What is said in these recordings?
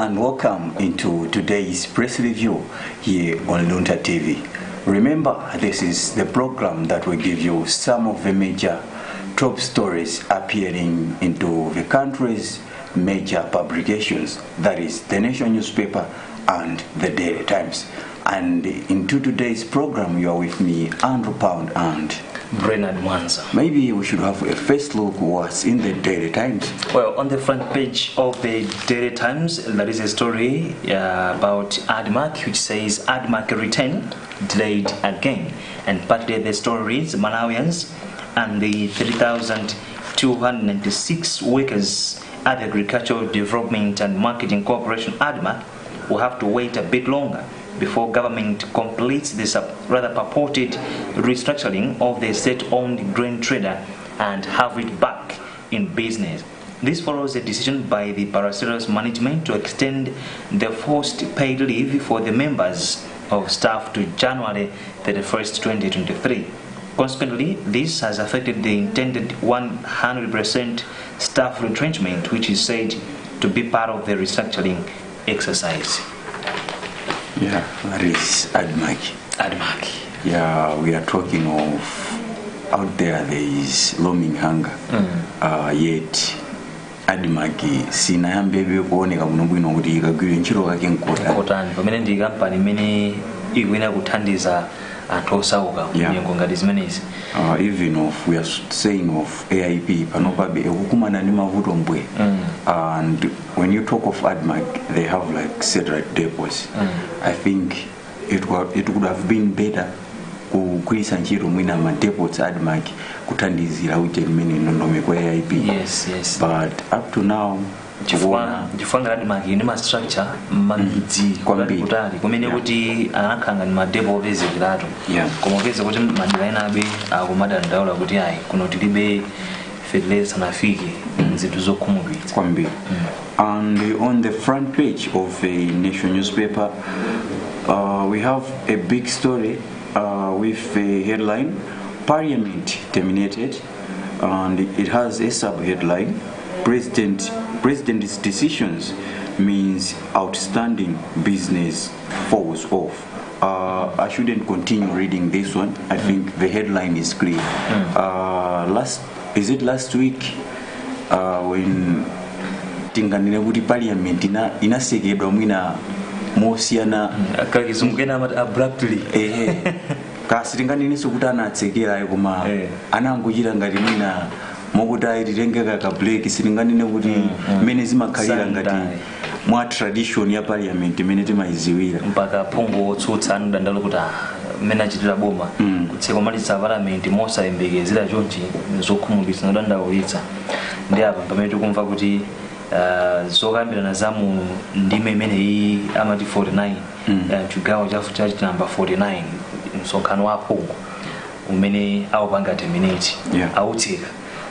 and welcome into today's press review here on Luntha TV. Remember, this is the program that will give you some of the major top stories appearing into the country's major publications, that is the Nation newspaper and the Daily Times. And into today's program, you are with me, Andrew Pound and Brennan Mwanza. Maybe we should have a first look what's in the Daily Times. Well, on the front page of the Daily Times, there is a story about ADMAC, which says ADMAC return delayed again. And partly the story reads Malawians and the 3,296 workers at the Agricultural Development and Marketing Corporation ADMAC will have to wait a bit longer before government completes this rather purported restructuring of the state-owned grain trader and have it back in business. This follows a decision by the Paracera's management to extend the forced paid leave for the members of staff to January 31st, 2023. Consequently, this has affected the intended 100% staff retrenchment, which is said to be part of the restructuring exercise. Yeah, that is ADMAC. ADMAC. Yeah, we are talking of out there is looming hunger. Yet ADMAC sinayambebe kuoneka kuno bwino kuti ikagwira ntchito kake nkotani pamene ndi kampani imene ikuyenera kuthandiza anthu osauka kunyengo ngati zimenezi. Even if we are saying of AIP panopabe ekukumana ndi mavuto mbwe. And when you talk of ADMAC, they have like satellite depots. I think it would have been better kugwirisa ntchito mwina ma depots ADMAC kuthandizira uje limene ndondomeko ya AIP. Yes. But up to now chifanga ADMAC ine ma structure mamidzi kutali kumene kuti anakhanga ni ma depo opezekerato. Koma upeze kuti madera ena abe akumadandaula kuti ayi kuno tilibe fertilizer nafike nzinthu zokhumudwitsa kwambiri. And on the front page of a Nation newspaper, we have a big story with a headline, Parliament terminated, and it has a sub-headline, President's decisions means outstanding business falls off. I shouldn't continue reading this one. I think the headline is clear. Last week when tinganire kuti Parliament inasekedwa mwina mosiyana akakizungena abruptly kasitinganininso kuti anatsekera koma anangochita ngati mwina mokuti ayititengeka ka break sitinganine kuti mene zimakhalira ngati mwa tradition ya Parliament imene timayiziwira mpaka phungu otsutsa anodandalo kuti mene achitira boma kutseka malitsa Parliament mosayembekezera chonchi zokhumudwitsa nodandaulitsa ndi apa pamene tikumva kuti zokambirana zamu ndime imene iyi amati 49 chigawo cha namba 49 msonkhano wa phungu umene awupanga terminate autseka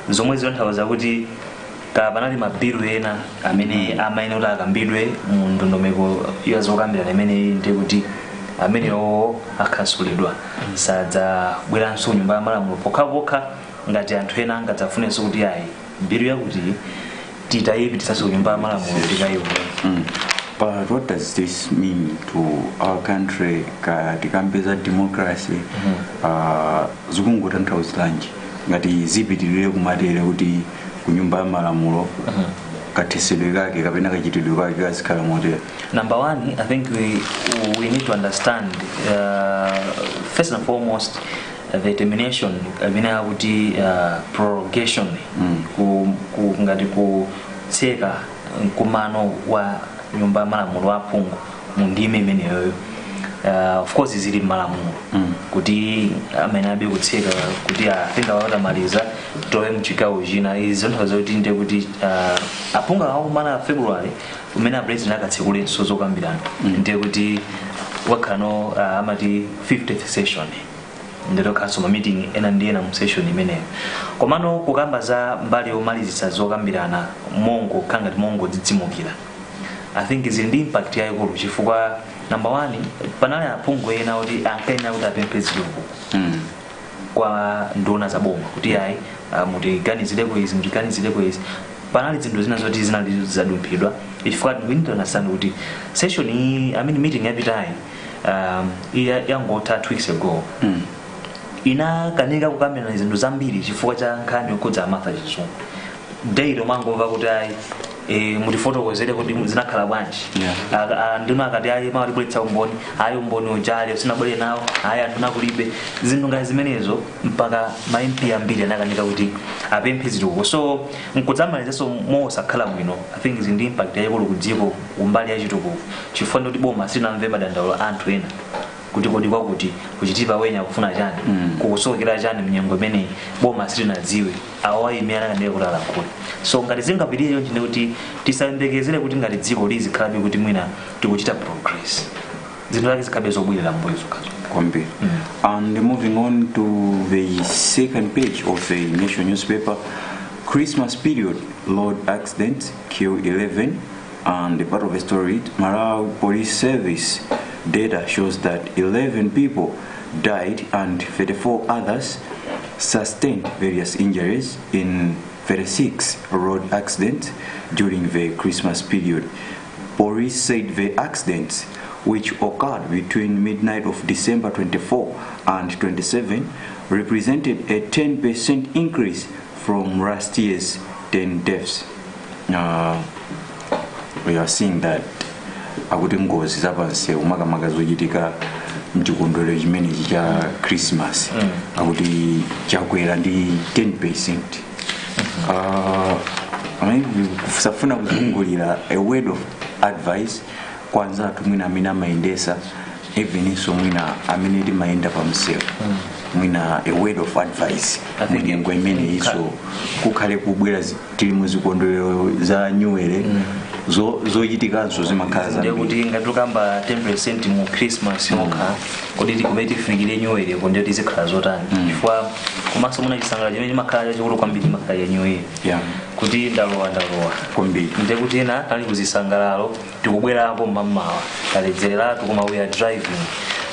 zomwe zonthauza kuti panali mabilu ena amene amayenera kuti akambidwe mu ndondomeko ya zokambirana imene ndi kuti amenewo akhasulidwa sadzabweranso nyumba ya malamulo pokhapokha ngati anthu ena angadzafunenso kuti ayi bilu yakuti titayipititsanso nyumba ya malamulo tikayiona. But what does this mean to our country? Tikambeza democracy zikungotanthauzanji ngati zipitirire kumatere kuti kunyumba ya malamulo kathesedwe kake kapena kachitidwe kake kazikhala motere. Number one, I think we need to understand first and foremost the termination vina kuti prorogation ngati kutseka mkumano wa nyumba malamulo wa phungu mundime imeneyo. Of course zili malamulo kuti amene abe kutseka kuti athenga watamaliza towe mchigawo china izonthauza kuti nde kuti aphungu akumana February umene president akatsekulenso zokambirana nde kuti wakhano amati 50th session ndero kaso meeting ena ndiye mu session imeneyo komano kukamba za mbali yomalizitsa zokambirana mongo kanga mongo dzidzimukira. I think zili ndi impact yayikulu chifukwa number one panali aphungu ena kuti ankaena kuti apempheziwe kwa nduna za boma kuti ayi mutiganizire kwezi panali zinthu zina zoti zinali zadumpidwa chifukwa we need to understand kuti session meeting yapitayi yangotha 2 weeks ago inakanika kukambirana zinthu zambiri chifukwa cha nkhani yokhudza Martha Chisungu daily mangomva kuti mutifotokozere kuti zinakhala bwanji ndino akati ayi mawalibweretsa umboni ayi umboni ujali sinabwere nawo ayi anthu nakulibe zinthu ngati zimenezo mpaka ma MP ambiri anakanika kuti apemphe zitukuko so nkudzamalizaso mosakhala bwino I think zindi impact yayikulu kudziko umbali ya chitukuko chifukwa ndoti boma silinamve madandaulo anthu ena kuti kodi kwakuti kuchitipa wenya kufuna chani kukusokera chani mnyengo imene boma silinadziwe awayimira anakaniwe kuti alankhule so ngati zingapitiriyo ndine kuti tisayembekezere kuti ngati dziko lizikhalabe kuti mwina tikuchita progress zinthu zake zikhabe zobwirira mbuyo zokhazo kwambiri. And moving on to the second page of the Nation newspaper, Christmas period, road accidents kill 11, and the part of the story, Malawi Police Service data shows that 11 people died and 34 others sustained various injuries in 36 road accidents during the Christmas period. Police said the accidents, which occurred between midnight of December 24 and 27, represented a 10% increase from last year's 10 deaths. We are seeing that akuti ngozi zapanse umakamaka zochitika mchikondwerero chimenechi cha Christmas akuti chakwera ndi 10%. Kusafuna kuzungulira a word of advice kwanza tumwina amene amayendesa even so mwina amene timayenda pamsewu mwina a word of advice munyengo imene iso kukhale kubwera tili muzikondwerero za nyuwere zochitikanso zimakhala zambiri kuti ngatukamba 10% mu Christmas mokha kodi tikubetifikire nyuwere konde tizikhala zotani chifukwa komanso muna chisangala chimene chimakhala chachikulu kwambiri makhala ya nyuwere kuti ndalowa kwambiri ndekuti ena ali kuzisangalalo tikubwerapo mmamawa taledzereratu koma we are driving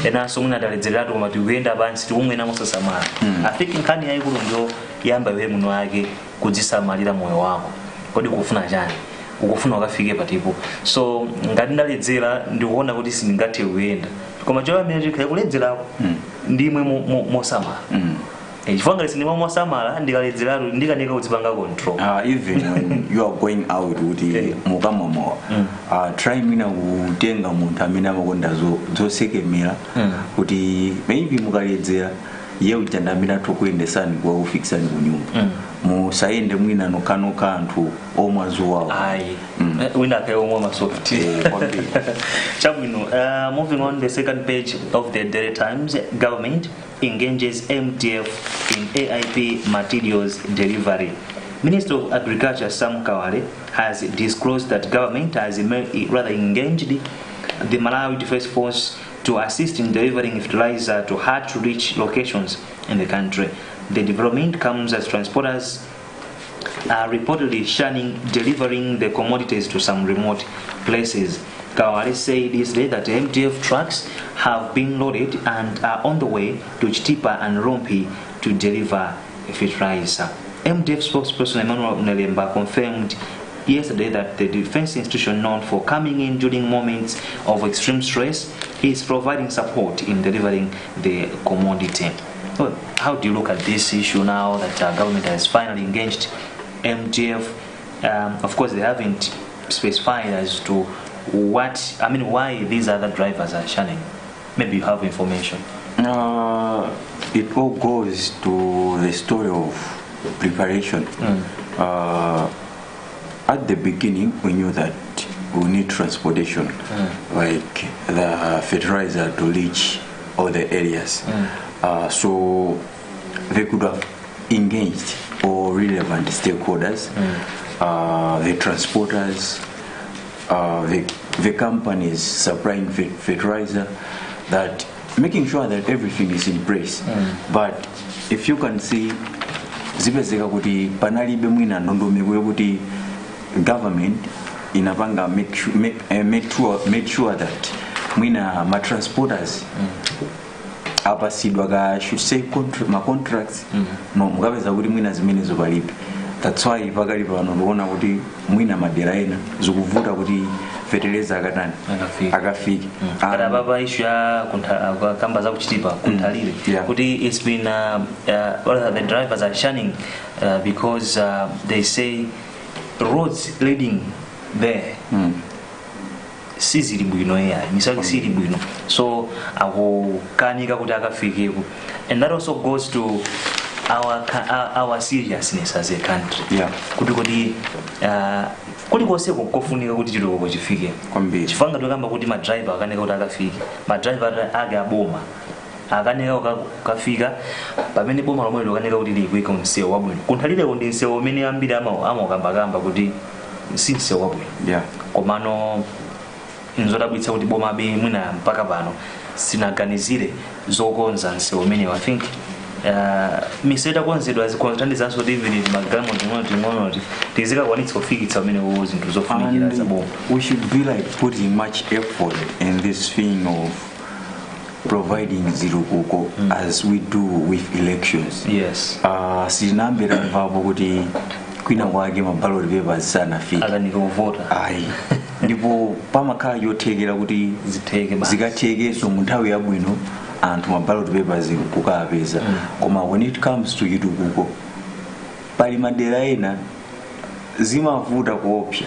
enanso mwina taledzereratu koma tikuyenda pansi tikumwena mosasamala I think nkhani yayikulu ndio yamba iwe muno wake kudzisamalira moyo wako kodi kufuna chani ukufuna ukafike patipo so ngati ndaledzera ndikuona kuti sindingathe kuyenda koma chowa mene chikhaye kuledzerapo ndimwe mosamala chifukwa ngati sindimwe mosamala ndikaledzeratu ndikanika kudzipanga control even when you are going out kuti mukamomowa try mina kutenga munthu amene amakonda zosekemera kuti maybe mukaledzera ye uchandamira tokuyendesani kwa ufikisani kunyumba musayende mwina nokanoka anthu omwazuwawo wina kayo omwa masofti chabwino. Moving on the second page of the Daily Times, government engages MTF in AIP materials delivery. Minister of Agriculture Sam Kawale has disclosed that government has rather engaged the Malawi Defense Force to assist in delivering fertilizer to hard-to-reach locations in the country. The development comes as transporters are reportedly shunning delivering the commodities to some remote places. Kawale said this day that MTF trucks have been loaded and are on the way to Chitipa and Rompi to deliver fertilizer. MTF spokesperson Emmanuel Nelemba confirmed yesterday that the defense institution, known for coming in during moments of extreme stress, is providing support in delivering the commodity. Well, how do you look at this issue now that the government has finally engaged MTF? Of course, they haven't specified as to why these other drivers are shunning. Maybe you have information. It all goes to the story of preparation. At the beginning, we knew that we need transportation, like the fertilizer to reach all the areas. So they could have engaged all relevant stakeholders, the transporters, the companies supplying fertilizer, that making sure that everything is in place. But if you can see, zipezeka kuti panalibe mwina ndondomeko kuti government inapanga make sure that mwina ma transporters apasidwa ka should say contracts no mukapeza kuti mwina zimene zopalibe That's why pakali pano ndikuona kuti mwina madera ena zikuvuta kuti fertilizer akatani akafike. Kada baba issue ya kamba za kuchitipa kuntalile kuti it's been the drivers are shunning because they say roads leading there sizili bwino misali sili bwino, so akukanika kuti akafikeko, and that also goes to our seriousness as a country. Kuti kulikose kofunika kuti chitoko chifike chifanga tokamba kuti madriver akanika kuti akafike, madriver aga boma akanika kukafika pamene boma lomwe lokanika kuti likuika msewu wabwino. Kunthalire ndi msewu umene ambiri amakamba kuti si msewu wabwino, komano nzodabwitsa kuti boma be mwina mpaka pano sinaganizire zokonza msewu umene. I think miseta konzedwa zikuthandizanso even magamo ndimoti tizika kwanitsa kufikitsa umene wo zinthu zofunikira za boma. We should be like putting much effort in this thing of providing zilukuko as we do with elections. Yes. Sinambira mvapo kuti kwina kwake maballot papers sanafika akanika kuvota ndipo pamakhala yothekera kuti zikathekeso mu nthawi yabwino anthu maballot papers kukapeza. Koma when it comes to chitukuko pali madera ena zimavuta kuopsa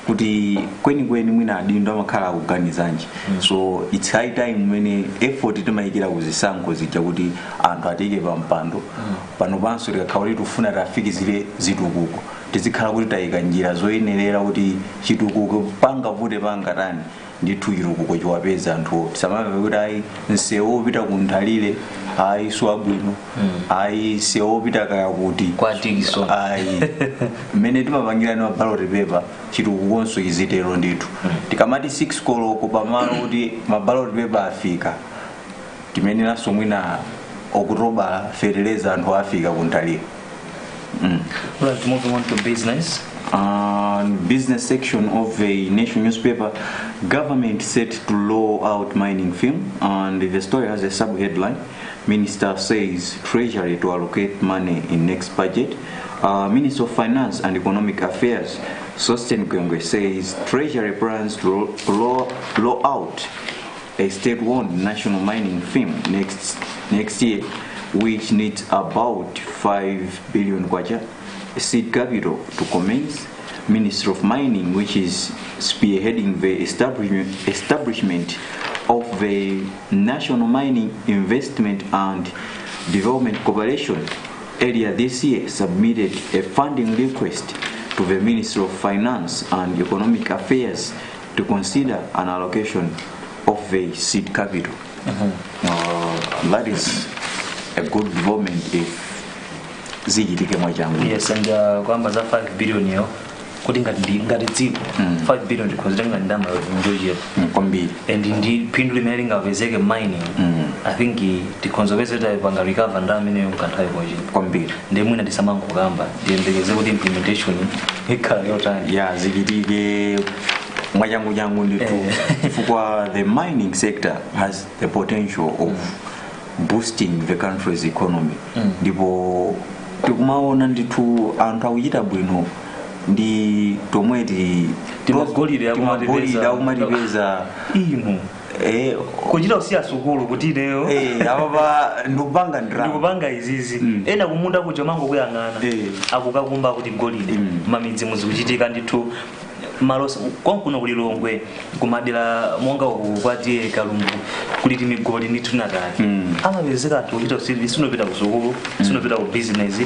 kuti kwenikweni mwina adindo amakhala akuganizanji. So it's high time mwene effort timayikira kuzisankho zija kuti anthu atike pampando pano panso tikakhala kuti tufuna tafikizire zitukuko tizikhala kuti tayika njira zoyenerera kuti chitukuko pangavute pangatani ndithu chitukuko chiwapeza anthu. Tisamamve kuti ayi msewu wopita kunthalire ayi swabwino ayi msewu wopita kaya kuti kwatikiso ayi mmene timapangira ni maballot paper chitukukonso chizitero ndithu. Tikamati 6 koloko pamalo kuti maballot paper afika timeneranso mwina Oktoba fertilizer anthu afika kunthalire. Right, moving on to business. Business section of a nation newspaper, government set to roll out mining film, and the story has a sub-headline: Minister says Treasury to allocate money in next budget. Minister of Finance and Economic Affairs, Sosten Gwengwe, says Treasury plans to roll out a state-owned national mining film next year, which needs about 5 billion kwacha seed capital to commence. Minister of Mining, which is spearheading the establishment of the National Mining Investment and Development Corporation, earlier this year submitted a funding request to the Minister of Finance and Economic Affairs to consider an allocation of the seed capital. That is a good development if zigitike mwachangu. Yes, and kwamba za 5 billion yo kuti ngati dziko 5 billion ndikonzera ndama yojoje kwambiri, and indeed phindu limene lingapezeke mining I think tikonzopeza panga recover ndamene mkanthawi koji kwambiri ndi mwina ndisamangokamba ndiyembekeze kuti implementation ikhala yotani zigitike mwachangu ndithu chifukwa the mining sector has the potential of boosting the country's economy. Ndipo tikumaona ndithu anthu akuchita bwino ndi tomweti timagolire akumatipeza ino kuchita usiya sukulu kuti ineyo apa ndikupanga izizi ena kumunda kuja mango kuyang'ana akukakumba kuti golide mamidzi muzikuchitika ndithu malosa konkuno kuli Longwe kumadera monga kwatiye Kalungu kuli timigoli ndithu nataki amapezeka anthu kuchita usiri sinopita ku sukulu sinopita ku business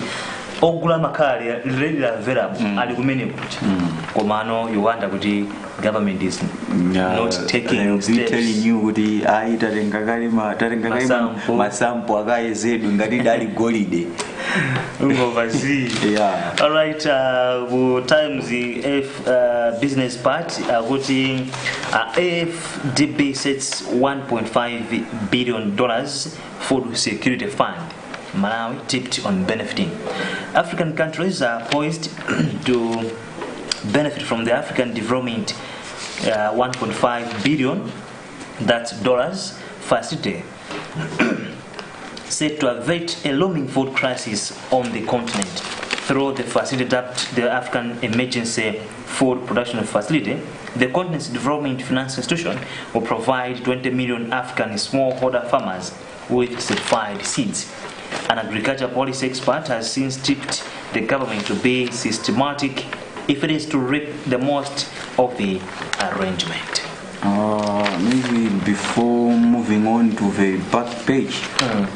ogula makhale ready available ali kumene kuti komano you wonder kuti government is not taking steps. Telling you kuti ayi tatenga kalima masampo akayezedwe ngati dali golide oversee. All right, times the business part kuti AFDB sets $1.5 billion food security fund. Malawi tipped on benefiting. African countries are poised to benefit from the African Development 1.5 billion, that's dollars, facility set to avert a looming food crisis on the continent. through the facility dubbed the African Emergency Food Production Facility. The Continent's Development Finance Institution will provide 20 million African smallholder farmers with certified seeds. An agriculture policy expert has since tipped the government to be systematic if it is to reap the most of the arrangement. Maybe before moving on to the back page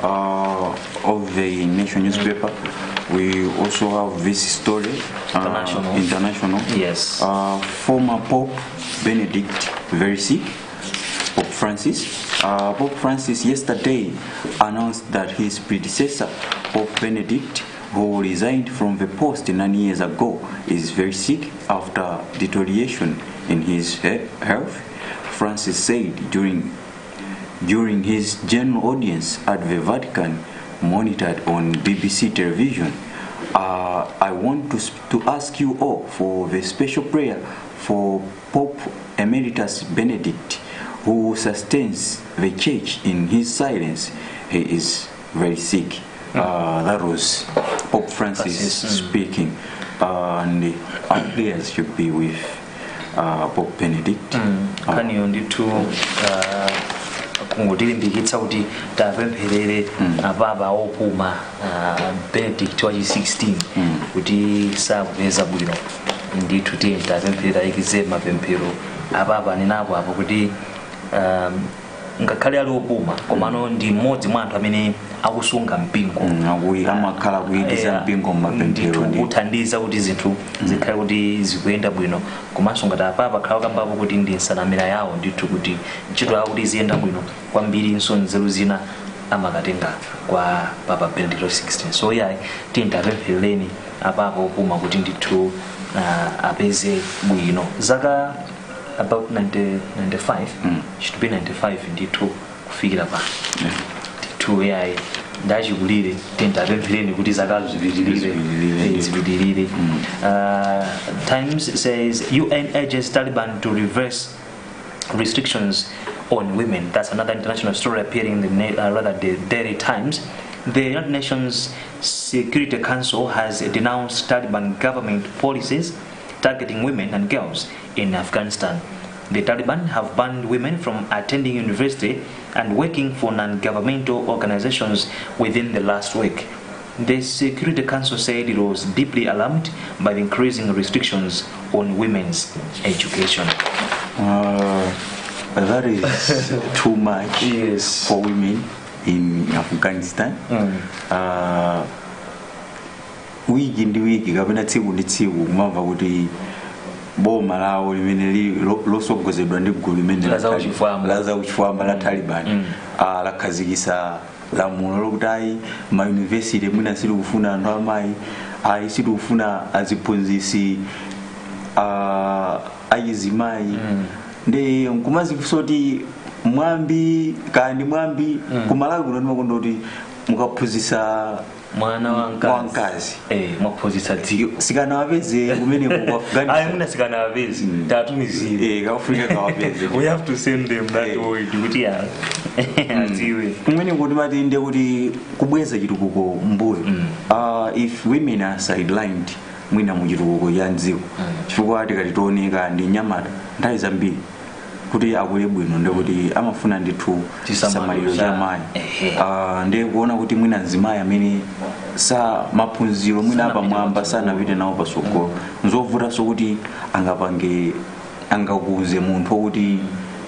of the Nation newspaper, we also have this story. International. Yes. Former Pope Benedict, very sick. Pope Francis. Pope Francis yesterday announced that his predecessor, Pope Benedict, who resigned from the post 9 years ago, is very sick after deterioration in his health. Francis said during his general audience at the Vatican, monitored on BBC television, I want to ask you all for the special prayer for Pope Emeritus Benedict, who sustains the church in his silence. He is very sick. That was Pope Francis speaking, and our prayers should be with Pope Benedict. Can you only to kungotilimbikitsa kuti tapempherere ababa opuma Benedict wa 16 kuti sakupeza bwino ndithu tiye tapempherera ikize mapemphero ababa nenapo apo kuti ngakhale ali opuma komano ndi mmodzi mwa anthu amene akusunga mpingo amakhala kuyikiza mpingo mapemphero ndi kuthandiza kuti zinthu zikhale kuti zikuyenda bwino komanso ngati apapa khala kambapo kuti ndi nsanamira yawo ndithu kuti ntchito yawo kuti ziyenda bwino kwambiri nzeru zina amakatenga kwa Papa Benedict 16. So yayi tintapempherereni apapa opuma kuti ndithu apeze bwino zaka about 95 should be 95 ndithu kufikira pa ndithu yayi ndachikulire tintapemphereni kuti zaka zipitirire. Times says UN urges Taliban to reverse restrictions on women. That's another international story appearing in the Daily Times. The United Nations Security Council has denounced Taliban government policies targeting women and girls in Afghanistan. The Taliban have banned women from attending university and working for non-governmental organizations within the last week. The Security Council said it was deeply alarmed by the increasing restrictions on women's education. That is too much for women in Afghanistan. Wiki ndi wiki kapena tsiku ndi tsiku kumamva kuti boma lawo limene losogozedwa ndi gulu limene laza uchifwamba la Taliban lakhazikisa lamulo lokuti ayi mayunivesiti mwina sili kufuna anthu amayi ayi sili kufuna aziphunzitsi ayizimayi ndi nkumazifunsa kuti mwambi kandi mwambi kumalawi kuno ndimakonda kuti mukaphunzitsa mwana wankazi mwaphunzitsa dziko sikana wapeze kumene ku Afghanistan ayi muna sikana wapeze tatumizire kafika kawapeze we have to send them that way kuti ya adziwe kumene kuti matinde kuti kubweza chitukuko mbuyo if women are sidelined mwina mu chitukuko ya dziko chifukwa tikatitoneka ndi nyamata nthawi zambiri kuti akule bwino ndikuti amafuna ndithu chisamaliro cha mayi ndi kuona kuti mwina nzimayi amene sa maphunziro mwina apamwamba sanapite nawo pasogolo nzovutanso kuti angakuze munthu kuti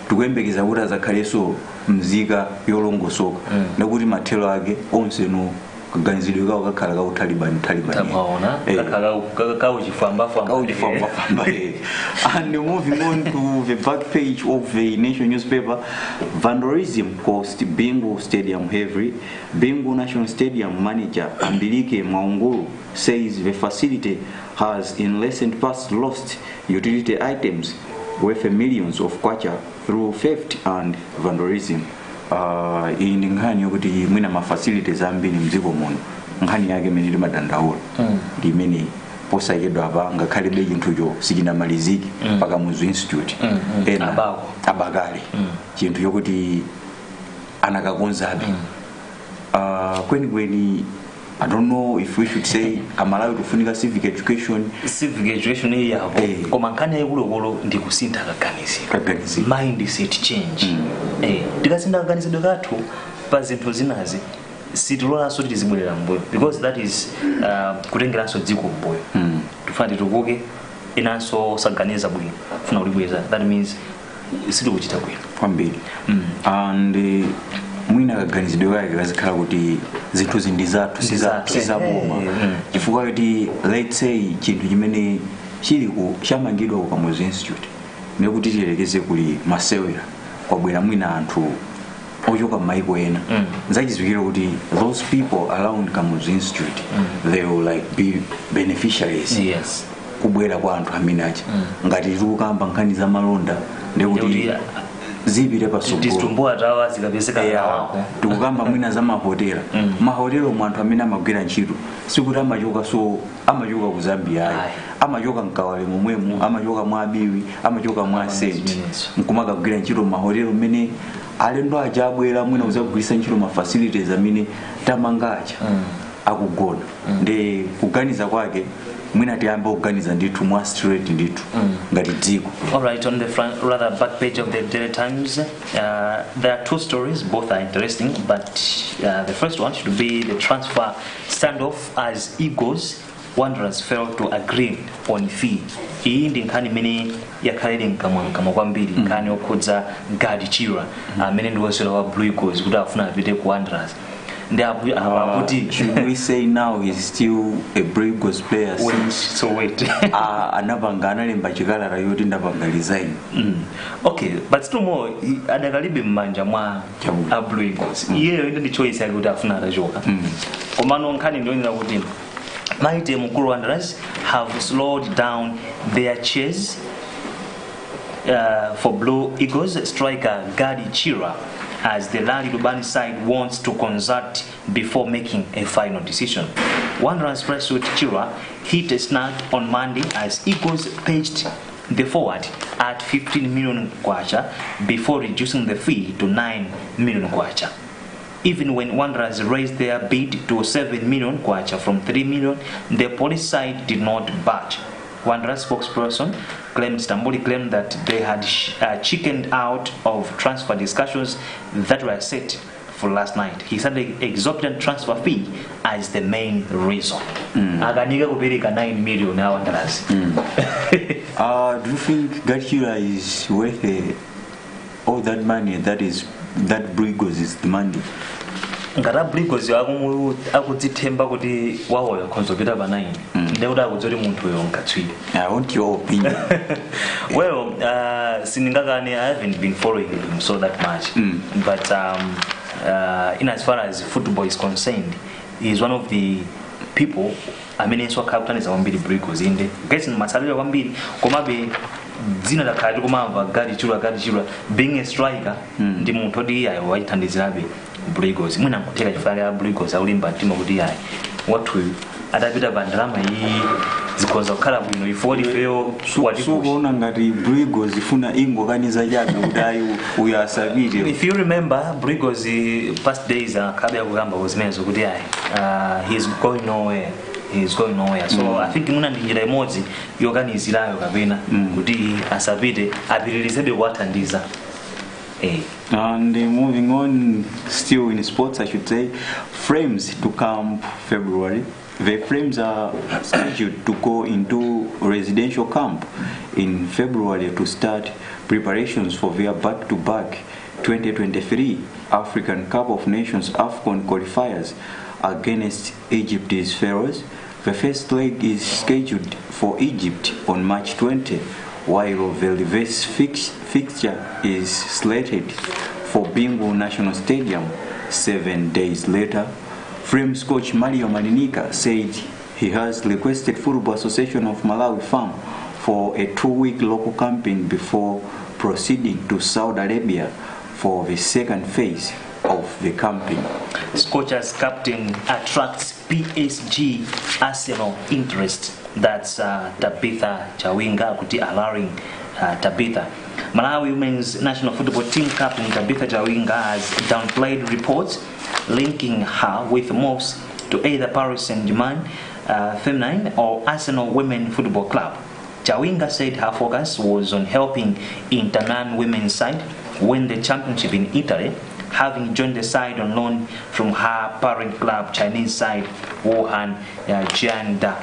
tikuyembekeza kuti azakhalenso mzika yolongosoka ndikuti mathelo ake onse no kaganizidwe kawo kakhala ka Taliban tamaona kakauchifamba and moving on to the back page of the Nation newspaper, vandalism cost Bingu Stadium heavy. Bingu National Stadium manager Ambilike Maunguru says the facility has in recent past lost utility items worth millions of kwacha through theft and vandalism. Ini nkhani yokuti mwina ma facilities ambiri mdziko muno nkhani yake imene limadandaula limene posayedwa apa ngakhale be chinthucho sichinamaliziki mpaka muzu institute ena abakale chinthu yokuti anakakonzabe kwenikweni I don't know if we should say amalawi kufunika civic education yavo koma nkani yaikuluukulu ndi kusintha kaganizidwe mindset change tikasinda kaganizidwe kathu pa zinthu zinazi sitilolanso tizibwerera mbuyo because that is kutengeranso dziko mbuyo tifuna titukuke inanso saganiza bwino funa kulibweza that means sitikuchita bwino kwambiri and mwina kaganizidwe kake kazikhala kuti zinthu zindi zathu sizaboma chifukwa kuti let's say chinthu chimene chili chamangidwa ku Kamuzu Institute ndikuti tiyerekeze kuli masewera kwabwera mwina anthu ochoka maiko ena nzachizikira kuti those people around Kamuzu Institute they will like be beneficiaries kubwera kwa anthu amene acha ngati tikukamba nkhani za malonda ndikuti zipite pasogolo atawa zikapezeka yawo tikukamba mwina za mahotela mahotelo mu anthu amene amagwira ntchito sikuti amachoka ku Zambia amachoka mkawale momwemo amachoka mwa Abiwi amachoka mwa Senti nkumakagwira ntchito mahotelo mmene alendo aja abwera mwina kuzagwirisa ntchito ma facilities amene tamangacha akugona ndi kuganiza kwake mwina tiyamba kuganiza ndithu mwa straight ndithu ngati dziko. Alright, on the front, rather back page of the Daily Times, there are two stories, both are interesting, but the first one should be the transfer standoff as Eagles Wanderers failed to agree on fee. Iyi ndi nkhani imene yakhalira mkamwa kwambiri nkhani yokhudza Gadi Chira amene ndi wosera wa Blue Eagles kuti afuna apite ku Wanderers. Should we say now he's still a Blue Eagles player? Wait. Anapanga lemba chikalata yoti ndapanga resign. Okay, but still more adakalibe mmanja mwa Blue Eagles. Iyeyo ndi choice yake kuti afuna atachoka. Komano nkhani ndionera kuti Mighty Mukuru Wanderers have slowed down their chase for Blue Eagles striker Gadi Chira as the Lali Lubani side wants to consult before making a final decision. Wanderers Presswood Chira hit a snag on Monday as Eagles pitched the forward at 15 million kwacha before reducing the fee to 9 million kwacha. Even when Wanderers raised their bid to 7 million kwacha from 3 million, the police side did not budge. Wanderers spokesperson Stambuli claimed that they had chickened out of transfer discussions that were set for last night. He said the exorbitant transfer fee as the main reason. Aganiga kupeleka 9 million na Wanderers. Do you think Gachira is worth all that money that Blue Eagles is demanding? Ngara Blue Eagles akudzitemba kuti wahoya konzopita pa 9 ndeuda akudzoti munthu uyo ngatswiri. I want your opinion. Well, siningakane I haven't been following him so that much, but in as far as football is concerned, he is one of the people amenenso akakutaniza kwambiri Blue Eagles inde guys masalira kwambiri komabe dzina la kali kumamva Gadi Chira being a striker ndi munthu odi ayo wachithandizirabe Blue Eagles mwina nkuteka chifukwa ya Blue Eagles aulimba mtima kuti ayi wathu adapita bandalama iyi zikoza kukhala bwino ifodi feyo kuona ngati Blue Eagles ifuna ingokaniza chabe kuti uyasabire. If you remember Blue Eagles past days akabe akugamba kuzimenezo kuti ayi he's going nowhere. So I think muna njira imodzi yoganizirayo kapena kuti asabite apitirize kuwathandiza. And moving on, still in sports, I should say, Frames to camp February. The Frames are scheduled to go into residential camp in February to start preparations for their back-to-back 2023 African Cup of Nations AFCON qualifiers against Egypt's Pharaohs. The first leg is scheduled for Egypt on March 20, while the reverse fixture is slated for Bingu National Stadium 7 days later. Frames coach Mario Marinika said he has requested Football Association of Malawi FAM for a 2-week local camping before proceeding to Saudi Arabia for the second phase of the camping. Scorchers captain attracts PSG Arsenal interest. That's Tabitha Chawinga kuti allowing Tabitha. Malawi women's national football team captain Tabitha Chawinga has downplayed reports linking her with moves to either Paris Saint-Germain Feminine or Arsenal Women Football Club. Chawinga said her focus was on helping Inter Milan women's side win the championship in Italy, having joined the side on loan from her parent club, Chinese side Wuhan Jianda.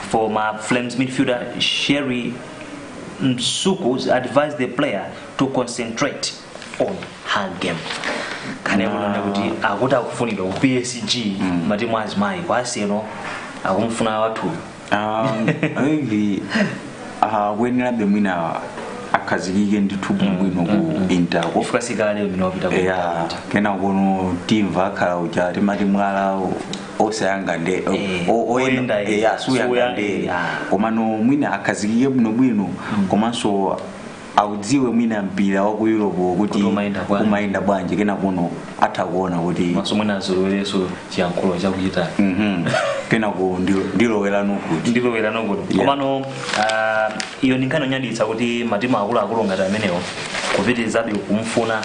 Former Flames midfielder Sherry Msuku advised the player to concentrate on her game. Kanebona kuti akuta kufunira ku PSG matimu azimai kwaseno akumfuna watu hivi wenera bemwina akazikike ndithubu bwino ku Inter kufasikale minopita ku kena kono timva kala uja timati mwala osayanga nde oyenda suyanga nde komano mwina akazikike bwino komanso audziwe mwina mpira wa ku Europe kuti kumaenda bwanje kena kuno atakuona kuti maso mwina zololeso chiyankhulo chakuchita kena ku ndilowera nokuti komano iyo ndinkano nyaditsa kuti matimu akulu ngati amenewo kupitirizabe kumfuna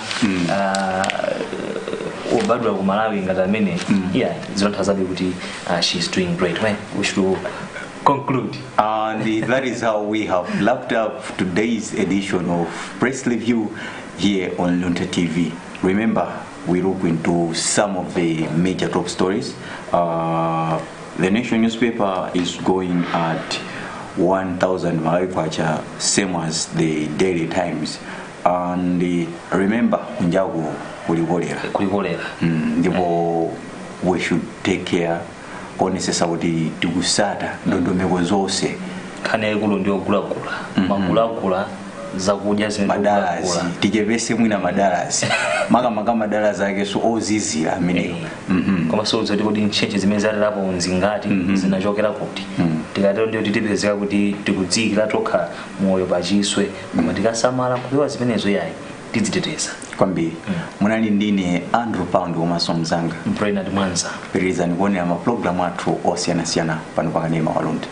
obadwa ku Malawi ngati amene zinothazabe kuti she's doing great. Well, we should conclude. And that is how we have wrapped up today's edition of Press Review here on Luntha TV. Remember, we look into some of the major top stories. The Nation newspaper is going at 1,000 Malawi kwacha, same as the Daily Times. And remember, unjago kulikolera. Ndipo we should take care onesesa kuti tikusata ndondomeko zonse khane kulo ndio magulagula zakudya zimene madalazi tijepese mwina madalazi maka madalazi ake so ozizira ameneyo koma so zoti kuti nchenche zimene zalalapo nzingati zinachokera kuti tikatero ndio titipezeka kuti tikudzikira tokha moyo pachiswe koma tikasamala kupewa zimenezo yayi tidziteteza kwambiri. Munali ndine Andrew Pound komanso mzanga Bernard Mwanza. Pirizani kuonera ma program athu osiyanasiyana pano pakanema wa Luntha.